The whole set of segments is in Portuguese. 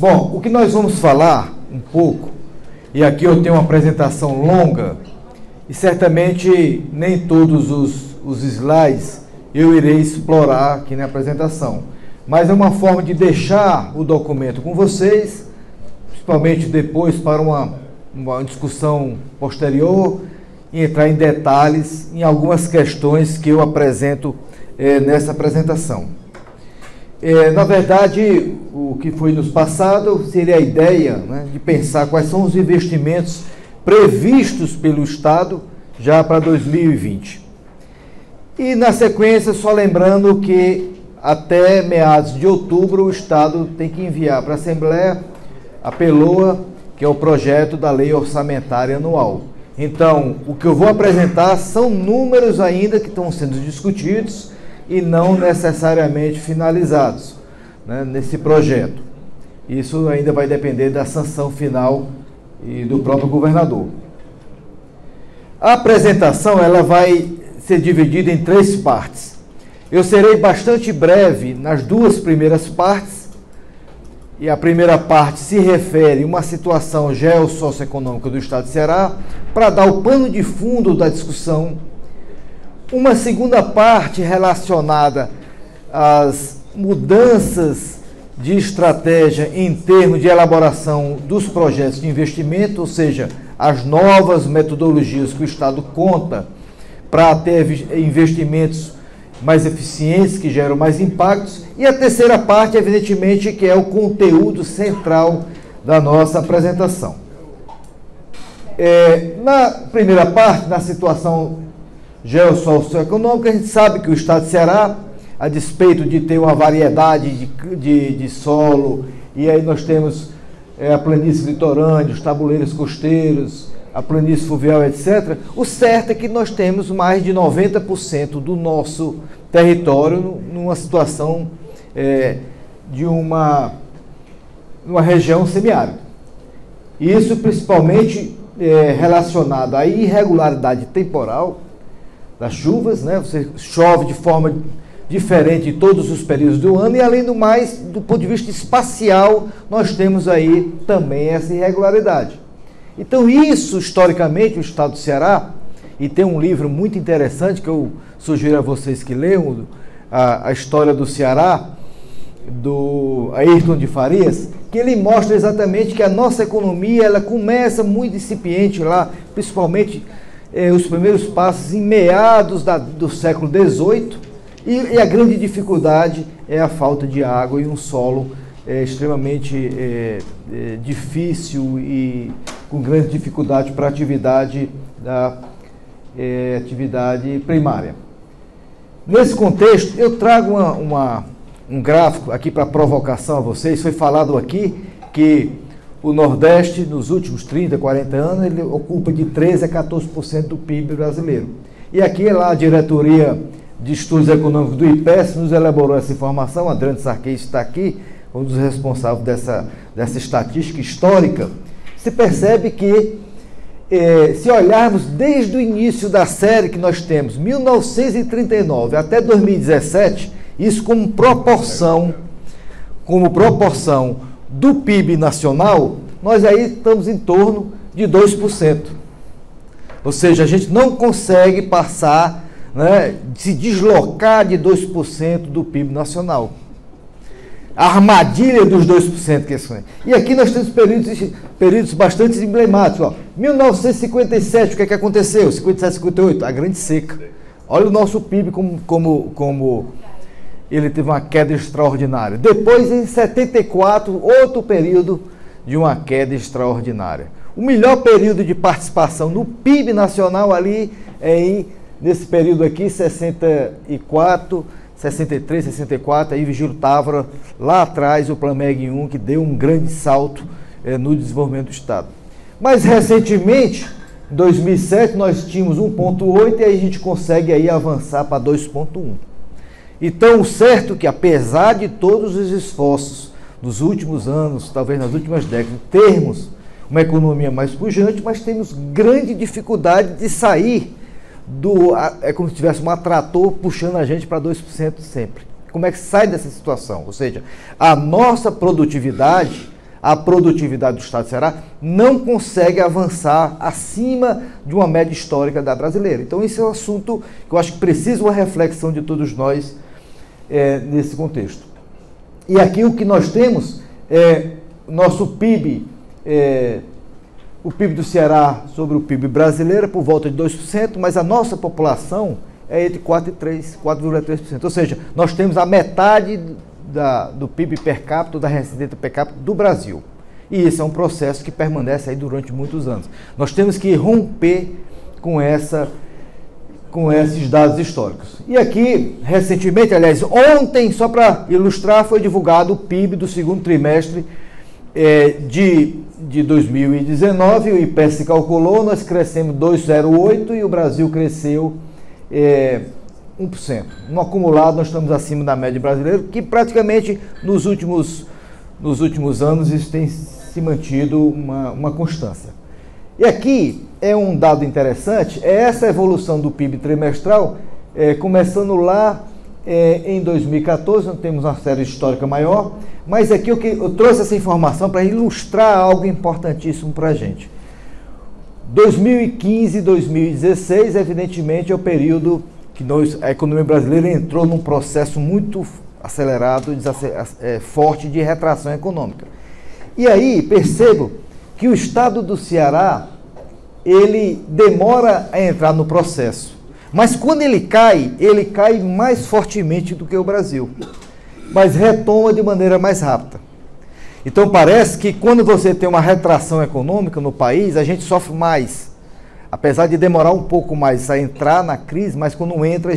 Bom, o que nós vamos falar um pouco, e aqui eu tenho uma apresentação longa, e certamente nem todos os slides eu irei explorar aqui na apresentação, mas é uma forma de deixar o documento com vocês, principalmente depois para uma discussão posterior, e entrar em detalhes em algumas questões que eu apresento nessa apresentação. Na verdade, o que foi nos passado seria a ideia, né, de pensar quais são os investimentos previstos pelo Estado já para 2020. E, na sequência, só lembrando que até meados de outubro o Estado tem que enviar para a Assembleia a PELOA, que é o projeto da Lei Orçamentária Anual. Então, o que eu vou apresentar são números ainda que estão sendo discutidos e não necessariamente finalizados, né, nesse projeto. Isso ainda vai depender da sanção final e do próprio governador. A apresentação ela vai ser dividida em 3 partes. Eu serei bastante breve nas 2 primeiras partes, e a primeira parte se refere a uma situação geossocioeconômica do Estado de Ceará, para dar o pano de fundo da discussão. Uma segunda parte relacionada às mudanças de estratégia em termos de elaboração dos projetos de investimento, ou seja, as novas metodologias que o Estado conta para ter investimentos mais eficientes, que geram mais impactos. E a terceira parte, evidentemente, que é o conteúdo central da nossa apresentação. Na primeira parte, na situação geossocioeconômica, a gente sabe que o Estado de Ceará, a despeito de ter uma variedade de solo, e aí nós temos a planície litorânea, os tabuleiros costeiros, a planície fluvial, etc., o certo é que nós temos mais de 90% do nosso território numa situação de uma região semiárida. Isso principalmente relacionado à irregularidade temporal das chuvas, né? Você chove de forma diferente em todos os períodos do ano, e além do mais, do ponto de vista espacial, nós temos aí também essa irregularidade. Então isso, historicamente, o Estado do Ceará, e tem um livro muito interessante que eu sugiro a vocês que leiam, a História do Ceará, do Ayrton de Farias, que ele mostra exatamente que a nossa economia ela começa muito incipiente lá, principalmente os primeiros passos em meados do século XVIII, e a grande dificuldade é a falta de água e um solo extremamente difícil e com grande dificuldade para a atividade atividade primária. Nesse contexto, eu trago um gráfico aqui para provocação a vocês. Foi falado aqui que o Nordeste, nos últimos 30, 40 anos, ele ocupa de 13% a 14% do PIB brasileiro. E aqui lá a diretoria de estudos econômicos do IPES nos elaborou essa informação. Adriano Sarquei está aqui, um dos responsáveis dessa estatística histórica. Se percebe que, se olharmos desde o início da série que nós temos, 1939 até 2017, isso como proporção do PIB nacional, nós aí estamos em torno de 2%. Ou seja, a gente não consegue passar, né, se deslocar de 2% do PIB nacional. A armadilha dos 2% que é isso. E aqui nós temos períodos bastante emblemáticos. Ó. 1957, o que é que aconteceu? 57, 58, a grande seca. Olha o nosso PIB como ele teve uma queda extraordinária. Depois, em 74, outro período de uma queda extraordinária. O melhor período de participação no PIB nacional ali nesse período aqui, 64, 63, 64, aí Vigílio Távora, lá atrás o Plameg 1, que deu um grande salto no desenvolvimento do Estado. Mais recentemente, em 2007, nós tínhamos 1,8 e aí a gente consegue aí avançar para 2,1. Então, o certo é que, apesar de todos os esforços dos últimos anos, talvez nas últimas décadas, termos uma economia mais pujante, mas temos grande dificuldade de sair é como se tivesse um atrator puxando a gente para 2% sempre. Como é que sai dessa situação? Ou seja, a nossa produtividade, a produtividade do estado do Ceará não consegue avançar acima de uma média histórica da brasileira. Então, esse é um assunto que eu acho que precisa uma reflexão de todos nós nesse contexto. E aqui o que nós temos é nosso PIB, o PIB do Ceará sobre o PIB brasileiro, por volta de 2%, mas a nossa população é entre 4,3%. Ou seja, nós temos a metade do PIB per capita, da receita per capita do Brasil. E esse é um processo que permanece aí durante muitos anos. Nós temos que romper com esses dados históricos. E aqui, recentemente, aliás, ontem, só para ilustrar, foi divulgado o PIB do segundo trimestre de 2019, o IPEA se calculou, nós crescemos 2,08% e o Brasil cresceu 1%. No acumulado, nós estamos acima da média brasileira, que praticamente nos últimos anos isso tem se mantido uma constância. E aqui é um dado interessante, é essa evolução do PIB trimestral, começando lá em 2014, nós temos uma série histórica maior, mas aqui eu trouxe essa informação para ilustrar algo importantíssimo para a gente. 2015 e 2016, evidentemente, é o período que a economia brasileira entrou num processo muito acelerado, forte de retração econômica. E aí, percebo que o estado do Ceará, ele demora a entrar no processo. Mas quando ele cai mais fortemente do que o Brasil. Mas retoma de maneira mais rápida. Então parece que quando você tem uma retração econômica no país, a gente sofre mais. Apesar de demorar um pouco mais a entrar na crise, mas quando entra,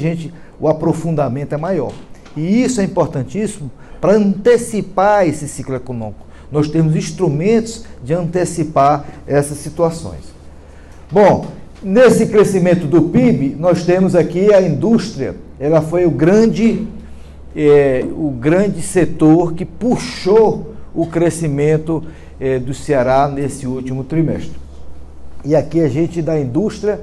o aprofundamento é maior. E isso é importantíssimo para antecipar esse ciclo econômico. Nós temos instrumentos de antecipar essas situações. Bom, nesse crescimento do PIB, nós temos aqui a indústria. Ela foi o grande setor que puxou o crescimento do Ceará nesse último trimestre. E aqui a gente da indústria,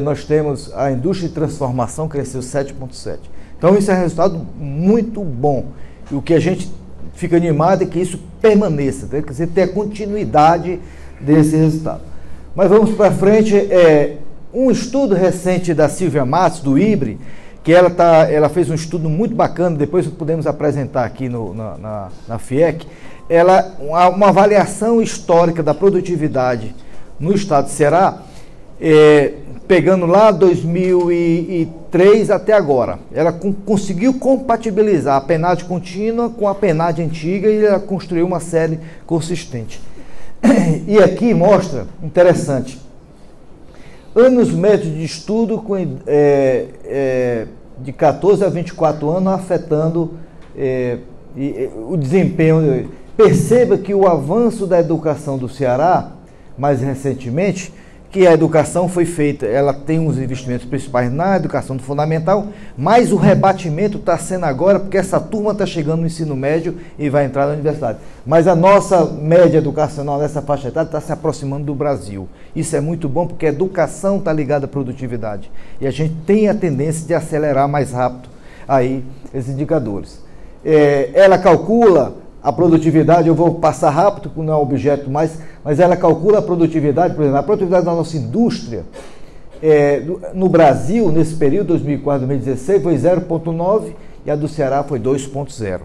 nós temos a indústria de transformação cresceu 7,7%. Então isso é um resultado muito bom. E o que a gente fica animado é que isso permaneça, quer dizer, ter a continuidade desse resultado. Mas vamos para frente, um estudo recente da Silvia Matos, do IBRE, que ela fez um estudo muito bacana, depois podemos apresentar aqui na FIEC, uma avaliação histórica da produtividade no estado de Ceará, pegando lá 2003 até agora. Ela conseguiu compatibilizar a PNAD contínua com a PNAD antiga e ela construiu uma série consistente. E aqui mostra, interessante, anos médios de estudo de 14 a 24 anos afetando o desempenho. Perceba que o avanço da educação do Ceará, mais recentemente, que a educação foi feita, ela tem uns investimentos principais na educação fundamental, mas o rebatimento está sendo agora porque essa turma está chegando no ensino médio e vai entrar na universidade. Mas a nossa média educacional nessa faixa etária está se aproximando do Brasil. Isso é muito bom porque a educação está ligada à produtividade. E a gente tem a tendência de acelerar mais rápido aí esses indicadores. Ela calcula a produtividade, eu vou passar rápido, porque não é objeto mais, mas ela calcula a produtividade, por exemplo, a produtividade da nossa indústria, no Brasil, nesse período, 2004 2016, foi 0,9 e a do Ceará foi 2,0.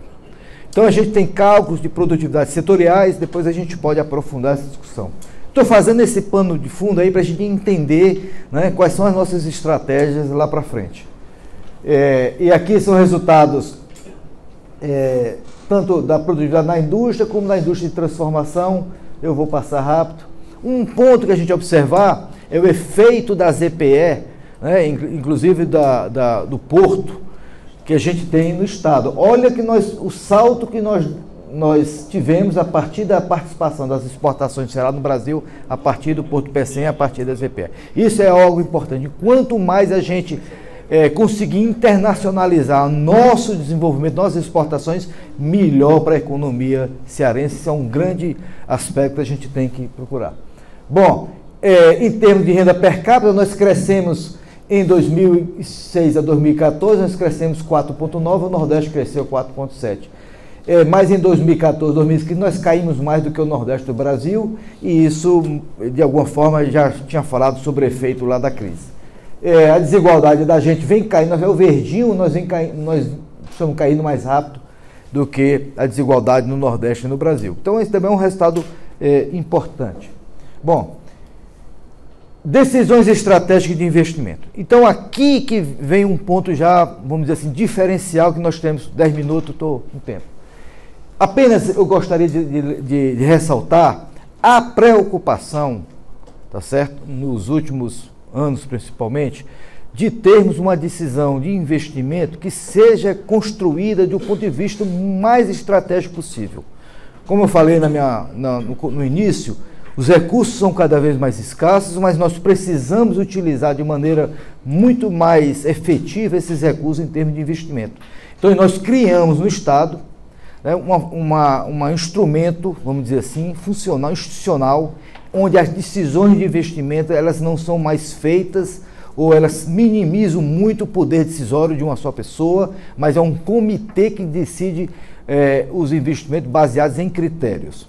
Então a gente tem cálculos de produtividade setoriais, depois a gente pode aprofundar essa discussão. Estou fazendo esse pano de fundo aí para a gente entender, né, quais são as nossas estratégias lá para frente. E aqui são resultados tanto da produtividade na indústria como na indústria de transformação. Eu vou passar rápido. Um ponto que a gente observar é o efeito da ZPE, né, inclusive do porto, que a gente tem no estado. Olha que o salto que nós tivemos a partir da participação das exportações do Ceará no Brasil, a partir do Porto Pecém, a partir da ZPE. Isso é algo importante. Quanto mais a gente conseguir internacionalizar nosso desenvolvimento, nossas exportações, melhor para a economia cearense. Isso é um grande aspecto que a gente tem que procurar. Bom, em termos de renda per capita, nós crescemos em 2006 a 2014, nós crescemos 4,9%, o Nordeste cresceu 4,7%. mas em 2014, 2015, nós caímos mais do que o Nordeste do Brasil, e isso, de alguma forma, já tinha falado sobre o efeito lá da crise. A desigualdade da gente vem caindo, o verdinho, nós estamos caindo mais rápido do que a desigualdade no Nordeste e no Brasil. Então, esse também é um resultado importante. Bom, decisões estratégicas de investimento. Então, aqui que vem um ponto já, vamos dizer assim, diferencial, que nós temos 10 minutos, estou com tempo. Apenas eu gostaria de ressaltar a preocupação, tá certo? Nos últimos anos, principalmente, de termos uma decisão de investimento que seja construída do ponto de vista mais estratégico possível. Como eu falei no início, os recursos são cada vez mais escassos, mas nós precisamos utilizar de maneira muito mais efetiva esses recursos em termos de investimento. Então, nós criamos no Estado um instrumento, vamos dizer assim, funcional, institucional, onde as decisões de investimento elas não são mais feitas ou elas minimizam muito o poder decisório de uma só pessoa, mas é um comitê que decide os investimentos baseados em critérios.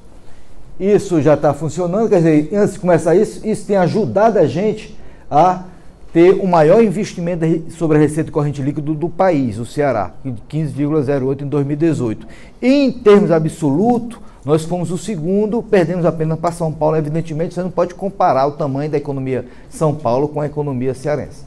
Isso já está funcionando, quer dizer, antes de começar isso tem ajudado a gente a ter o maior investimento sobre a receita corrente líquida do país, o Ceará, de 15,08 em 2018. E em termos absolutos, nós fomos o segundo, perdemos apenas para São Paulo. Evidentemente, você não pode comparar o tamanho da economia de São Paulo com a economia cearense.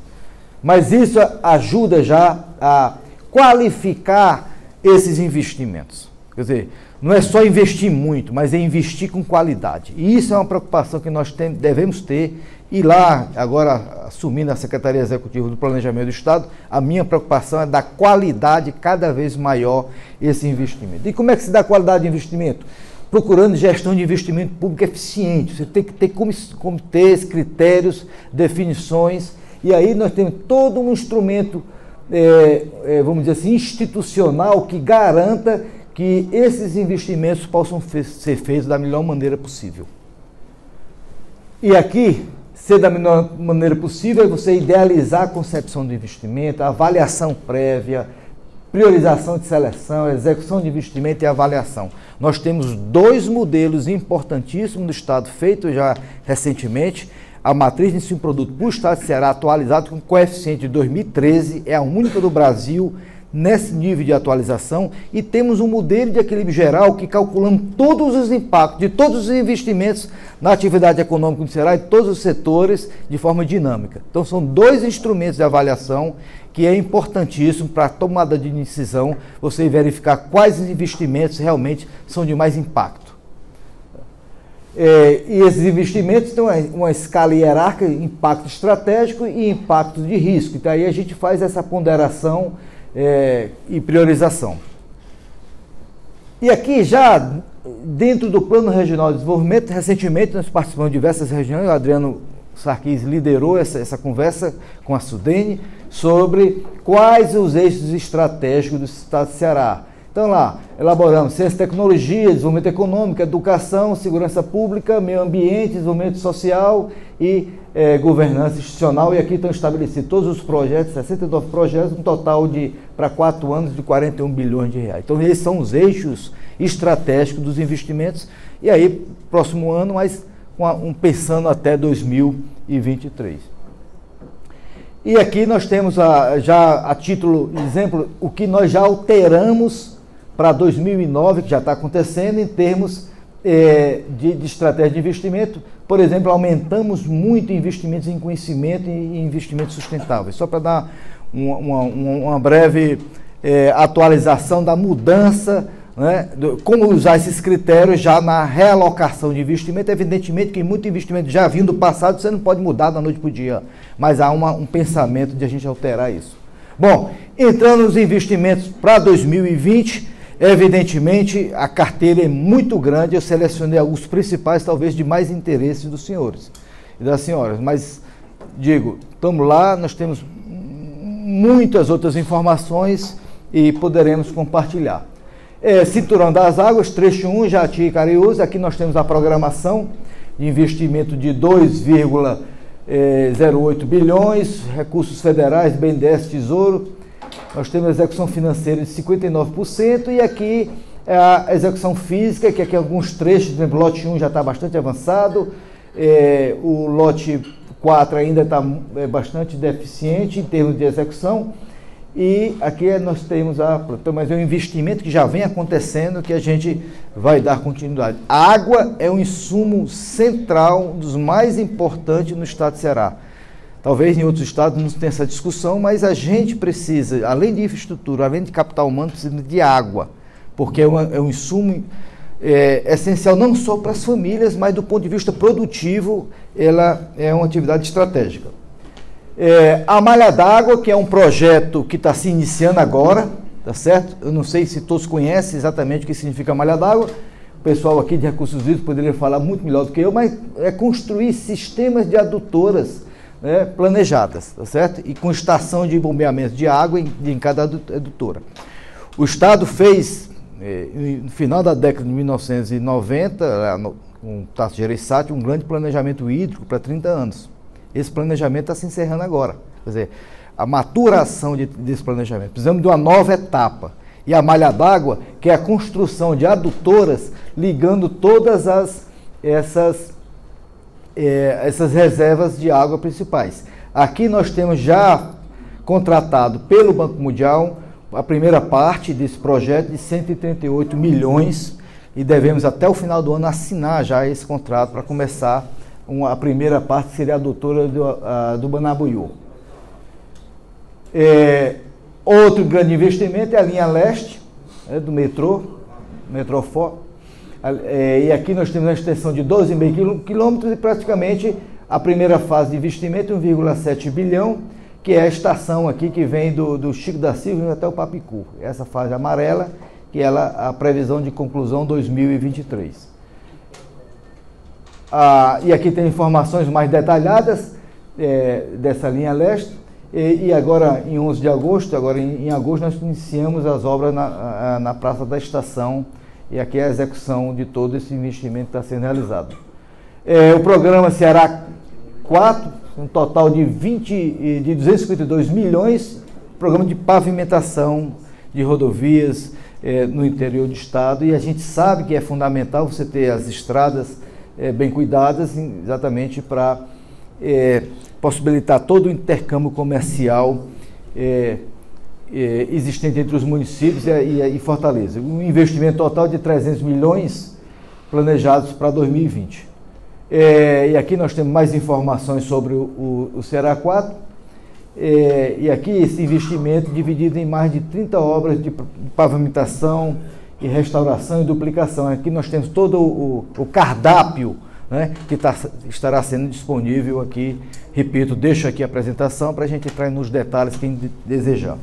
Mas isso ajuda já a qualificar esses investimentos. Quer dizer, não é só investir muito, mas é investir com qualidade. E isso é uma preocupação que nós devemos ter. E lá, agora, assumindo a Secretaria Executiva do Planejamento do Estado, a minha preocupação é dar qualidade cada vez maior esse investimento. E como é que se dá qualidade de investimento? Procurando gestão de investimento público eficiente. Você tem que ter comitês, critérios, definições. E aí nós temos todo um instrumento, vamos dizer assim, institucional que garanta que esses investimentos possam ser feitos da melhor maneira possível. E aqui, ser da melhor maneira possível é você idealizar a concepção do investimento, a avaliação prévia, priorização de seleção, execução de investimento e avaliação. Nós temos 2 modelos importantíssimos do Estado, feitos já recentemente. A matriz de ensino produto para o Estado de Ceará, atualizado com coeficiente de 2013, é a única do Brasil nesse nível de atualização, e temos um modelo de equilíbrio geral que calculamos todos os impactos de todos os investimentos na atividade econômica do Ceará e todos os setores de forma dinâmica. Então são 2 instrumentos de avaliação que é importantíssimo para a tomada de decisão, você verificar quais investimentos realmente são de mais impacto. E esses investimentos têm uma escala hierárquica, impacto estratégico e impacto de risco. Então aí a gente faz essa ponderação e priorização. E aqui já dentro do Plano Regional de Desenvolvimento, recentemente nós participamos de diversas regiões, o Adriano Sarquis liderou essa conversa com a Sudene sobre quais os eixos estratégicos do Estado de Ceará. Então lá, elaboramos ciência e tecnologia, desenvolvimento econômico, educação, segurança pública, meio ambiente, desenvolvimento social e governança institucional, e aqui estão estabelecidos todos os projetos, 69 projetos, um total para 4 anos de 41 bilhões de reais. Então esses são os eixos estratégicos dos investimentos, e aí próximo ano, mas pensando até 2023. E aqui nós temos já a título de exemplo o que nós já alteramos para 2009, que já está acontecendo em termos de estratégia de investimento. Por exemplo, aumentamos muito investimentos em conhecimento e investimentos sustentáveis. Só para dar uma breve atualização da mudança, né, como usar esses critérios já na realocação de investimento. Evidentemente que muito investimento já vindo do passado, você não pode mudar da noite para o dia, mas há um pensamento de a gente alterar isso. Bom, entrando nos investimentos para 2020, evidentemente a carteira é muito grande, eu selecionei alguns principais, talvez de mais interesse dos senhores e das senhoras, mas digo, estamos lá, nós temos muitas outras informações e poderemos compartilhar. Cinturão das Águas, trecho 1, Jati e Cariús. Aqui nós temos a programação de investimento de 2,08 bilhões, recursos federais, BNDES, Tesouro. Nós temos a execução financeira de 59%, e aqui A execução física, que aqui alguns trechos, por exemplo, o lote 1 já está bastante avançado, o lote 4 ainda está bastante deficiente em termos de execução, e aqui nós temos mas é um investimento que já vem acontecendo, que a gente vai dar continuidade. A água é um insumo central, um dos mais importantes no estado de Ceará. Talvez em outros estados não tenha essa discussão, mas a gente precisa, além de infraestrutura, além de capital humano, precisa de água, porque é um insumo essencial não só para as famílias, mas do ponto de vista produtivo, ela é uma atividade estratégica. A Malha d'Água, que é um projeto que está se iniciando agora, tá certo? Eu não sei se todos conhecem exatamente o que significa Malha d'Água, o pessoal aqui de Recursos Hídricos poderia falar muito melhor do que eu, mas é construir sistemas de adutoras, né, planejadas, tá certo? E com estação de bombeamento de água em cada adutora. O Estado fez, no final da década de 1990, com o Tasso Gereissati, um grande planejamento hídrico para 30 anos. Esse planejamento está se encerrando agora. Quer dizer, a maturação desse planejamento. Precisamos de uma nova etapa. E a Malha d'Água, que é a construção de adutoras ligando todas essas reservas de água principais. Aqui nós temos já contratado pelo Banco Mundial a primeira parte desse projeto de 138 milhões e devemos até o final do ano assinar já esse contrato para começar a primeira parte, que seria a adutora do Banabuiú. Outro grande investimento é a linha leste, do Metrofor. E aqui nós temos uma extensão de 12,5 quilômetros e praticamente a primeira fase de investimento, 1,7 bilhão, que é a estação aqui que vem do Chico da Silva até o Papicu. Essa fase amarela, que é a previsão de conclusão 2023. E aqui tem informações mais detalhadas dessa linha leste. E agora, em 11 de agosto, em agosto, nós iniciamos as obras na Praça da Estação, e aqui é a execução de todo esse investimento que está sendo realizado. O programa Ceará 4, um total de 252 milhões, programa de pavimentação de rodovias no interior do estado, e a gente sabe que é fundamental você ter as estradas bem cuidadas, exatamente para possibilitar todo o intercâmbio comercial existente entre os municípios e Fortaleza. Um investimento total de 300 milhões planejados para 2020. E aqui nós temos mais informações sobre o Ceará 4. E aqui esse investimento dividido em mais de 30 obras de pavimentação e restauração e duplicação. Aqui nós temos todo o cardápio, né, que estará sendo disponível aqui. Repito, deixo aqui a apresentação para a gente entrar nos detalhes, quem desejar.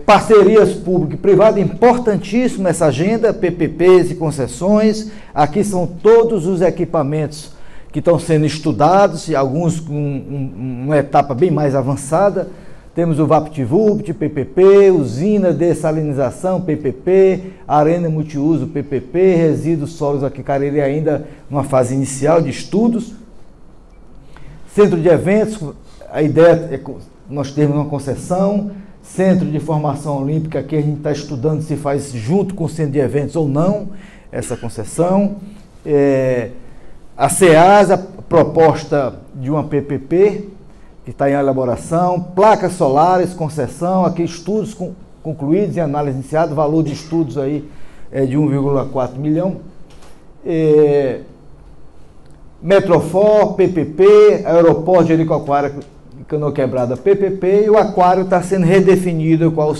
Parcerias público e privado, importantíssimo nessa agenda, PPPs e concessões. Aqui são todos os equipamentos que estão sendo estudados, e alguns com uma etapa bem mais avançada. Temos o VaptVupt, PPP, usina de dessalinização, PPP, arena multiuso, PPP, resíduos sólidos aqui, Cariri ainda numa fase inicial de estudos. Centro de eventos, a ideia é nós termos uma concessão. Centro de Formação Olímpica, aqui a gente está estudando se faz junto com o centro de eventos ou não, essa concessão. A CEASA, proposta de uma PPP, que está em elaboração. Placas solares, concessão, aqui estudos concluídos e análise iniciada, valor de estudos aí de 1,4 milhão. Metrofor, PPP, Aeroporto de Jericoacoara, Canoa Quebrada, PPP, e o aquário está sendo redefinido qual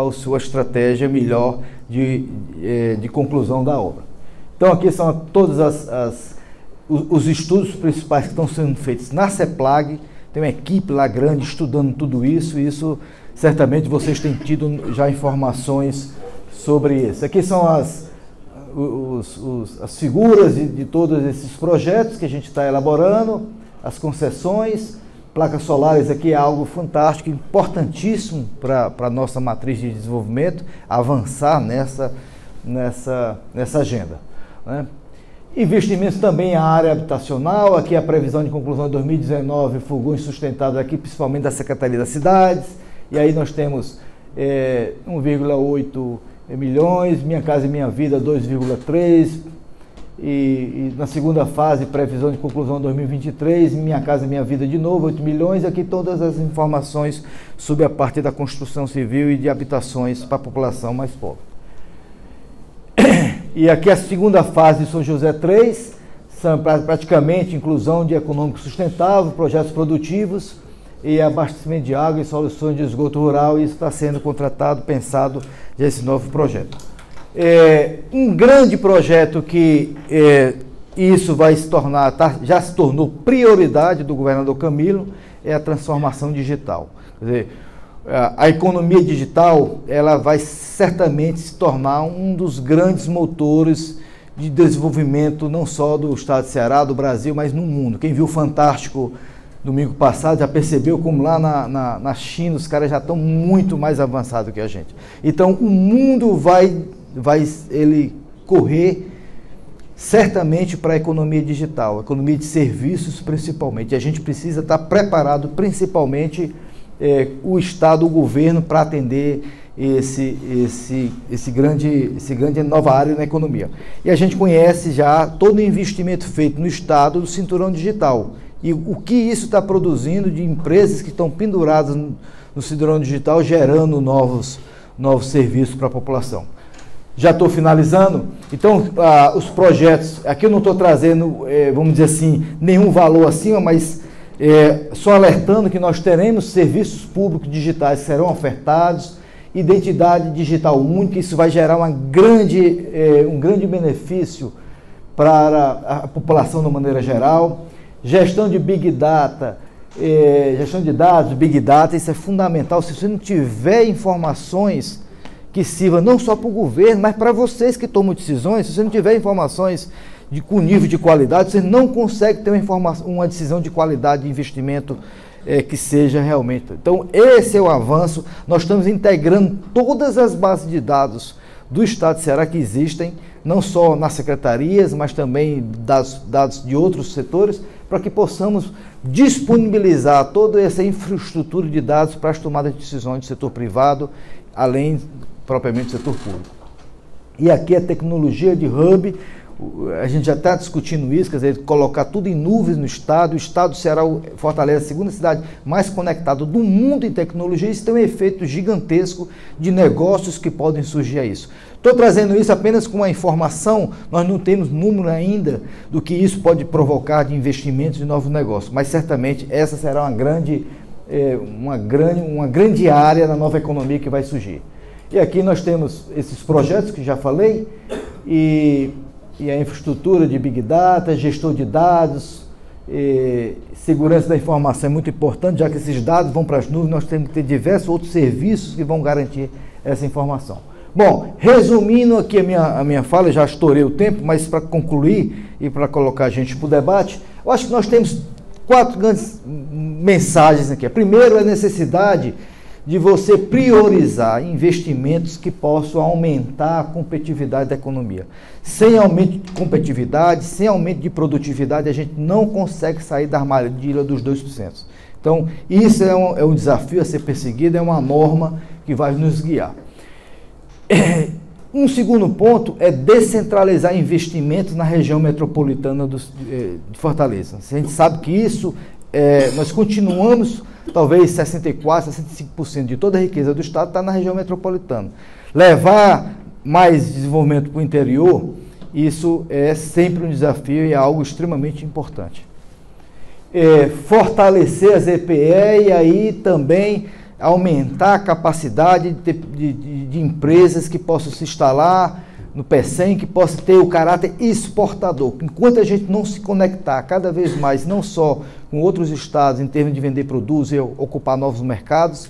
a sua estratégia melhor de conclusão da obra. Então aqui são todos os estudos principais que estão sendo feitos na CEPLAG. Tem uma equipe lá grande estudando tudo isso, e isso certamente vocês têm tido já informações sobre isso. Aqui são as figuras de todos esses projetos que a gente está elaborando, as concessões. Placas solares aqui é algo fantástico, importantíssimo para a nossa matriz de desenvolvimento, avançar nessa agenda, né? Investimentos também na área habitacional, aqui a previsão de conclusão de 2019, fogões sustentáveis aqui, principalmente da Secretaria das Cidades, e aí nós temos 1,8 milhões, Minha Casa e Minha Vida 2,3, e na segunda fase, previsão de conclusão 2023, Minha Casa e Minha Vida de novo, 8 milhões, e aqui todas as informações sobre a parte da construção civil e de habitações para a população mais pobre. E aqui a segunda fase de São José 3, são praticamente inclusão de econômico sustentável, projetos produtivos e abastecimento de água e soluções de esgoto rural, e isso está sendo contratado, pensado já esse novo projeto. Um grande projeto que isso vai se tornar, já se tornou prioridade do governador Camilo, é a transformação digital. Quer dizer, a economia digital, ela vai certamente se tornar um dos grandes motores de desenvolvimento, não só do estado de Ceará, do Brasil, mas no mundo. Quem viu o Fantástico domingo passado já percebeu como lá na China os caras já estão muito mais avançados que a gente. Então o mundo vai ele correr certamente para a economia digital, a economia de serviços principalmente. E a gente precisa estar preparado, principalmente o Estado, o governo, para atender esse grande nova área na economia. E a gente conhece já todo o investimento feito no Estado do cinturão digital. E o que isso está produzindo de empresas que estão penduradas no cinturão digital, gerando novos serviços para a população. Já estou finalizando. Então, os projetos, aqui eu não estou trazendo, vamos dizer assim, nenhum valor acima, mas só alertando que nós teremos serviços públicos digitais que serão ofertados, identidade digital única, isso vai gerar um grande benefício para a população de maneira geral. Gestão de Big Data, gestão de dados, Big Data, isso é fundamental. Se você não tiver informações que sirvam não só para o governo, mas para vocês que tomam decisões, se você não tiver informações com nível de qualidade, você não consegue ter uma decisão de qualidade de investimento que seja realmente. Então, esse é o avanço. Nós estamos integrando todas as bases de dados do Estado de Ceará que existem, não só nas secretarias, mas também dados de outros setores, para que possamos disponibilizar toda essa infraestrutura de dados para as tomadas de decisões do setor privado, além propriamente do setor público. E aqui a tecnologia de hub, a gente já está discutindo isso, quer dizer, colocar tudo em nuvens no Estado. O Estado do Ceará, Fortaleza, a segunda cidade mais conectada do mundo em tecnologia. Isso tem um efeito gigantesco de negócios que podem surgir a isso. Estou trazendo isso apenas com uma informação, nós não temos número ainda do que isso pode provocar de investimentos de novos negócios, mas certamente essa será uma grande área da nova economia que vai surgir. E aqui nós temos esses projetos que já falei, e a infraestrutura de Big Data, gestor de dados, segurança da informação é muito importante, já que esses dados vão para as nuvens, nós temos que ter diversos outros serviços que vão garantir essa informação. Bom, resumindo aqui a minha fala, já estourei o tempo, mas para concluir e para colocar a gente para o debate, eu acho que nós temos 4 grandes mensagens aqui. A primeira é a necessidade de você priorizar investimentos que possam aumentar a competitividade da economia. Sem aumento de competitividade, sem aumento de produtividade, a gente não consegue sair da armadilha dos 2%. Então, isso é um desafio a ser perseguido, é uma norma que vai nos guiar. Um segundo ponto é descentralizar investimentos na região metropolitana de Fortaleza. A gente sabe que isso, nós continuamos, talvez 64%, 65% de toda a riqueza do Estado está na região metropolitana. Levar mais desenvolvimento para o interior, isso é sempre um desafio e é algo extremamente importante. Fortalecer as EPE e aí também aumentar a capacidade de empresas que possam se instalar no PECEM, que possam ter o caráter exportador. Enquanto a gente não se conectar cada vez mais, não só com outros estados em termos de vender produtos e ocupar novos mercados,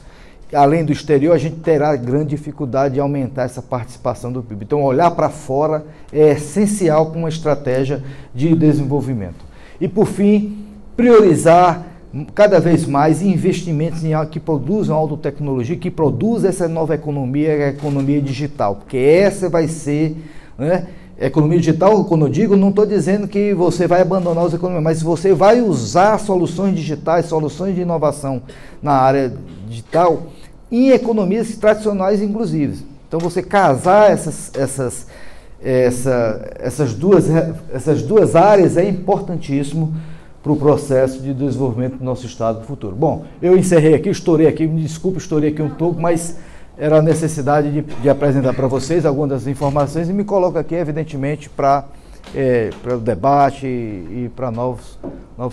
além do exterior, a gente terá grande dificuldade de aumentar essa participação do PIB. Então, olhar para fora é essencial para uma estratégia de desenvolvimento. E, por fim, priorizar cada vez mais investimentos que produzam autotecnologia, que produzam essa nova economia, a economia digital, porque essa vai ser, né, economia digital, quando eu digo, não estou dizendo que você vai abandonar as economias, mas você vai usar soluções digitais, soluções de inovação na área digital, em economias tradicionais, inclusive. Então, você casar essas duas áreas é importantíssimo para o processo de desenvolvimento do nosso Estado no futuro. Bom, eu encerrei aqui, estourei aqui, me desculpe, estourei aqui um pouco, mas era a necessidade de apresentar para vocês algumas das informações e me coloco aqui, evidentemente, para o debate e para novos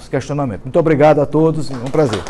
questionamentos. Muito obrigado a todos, é um prazer.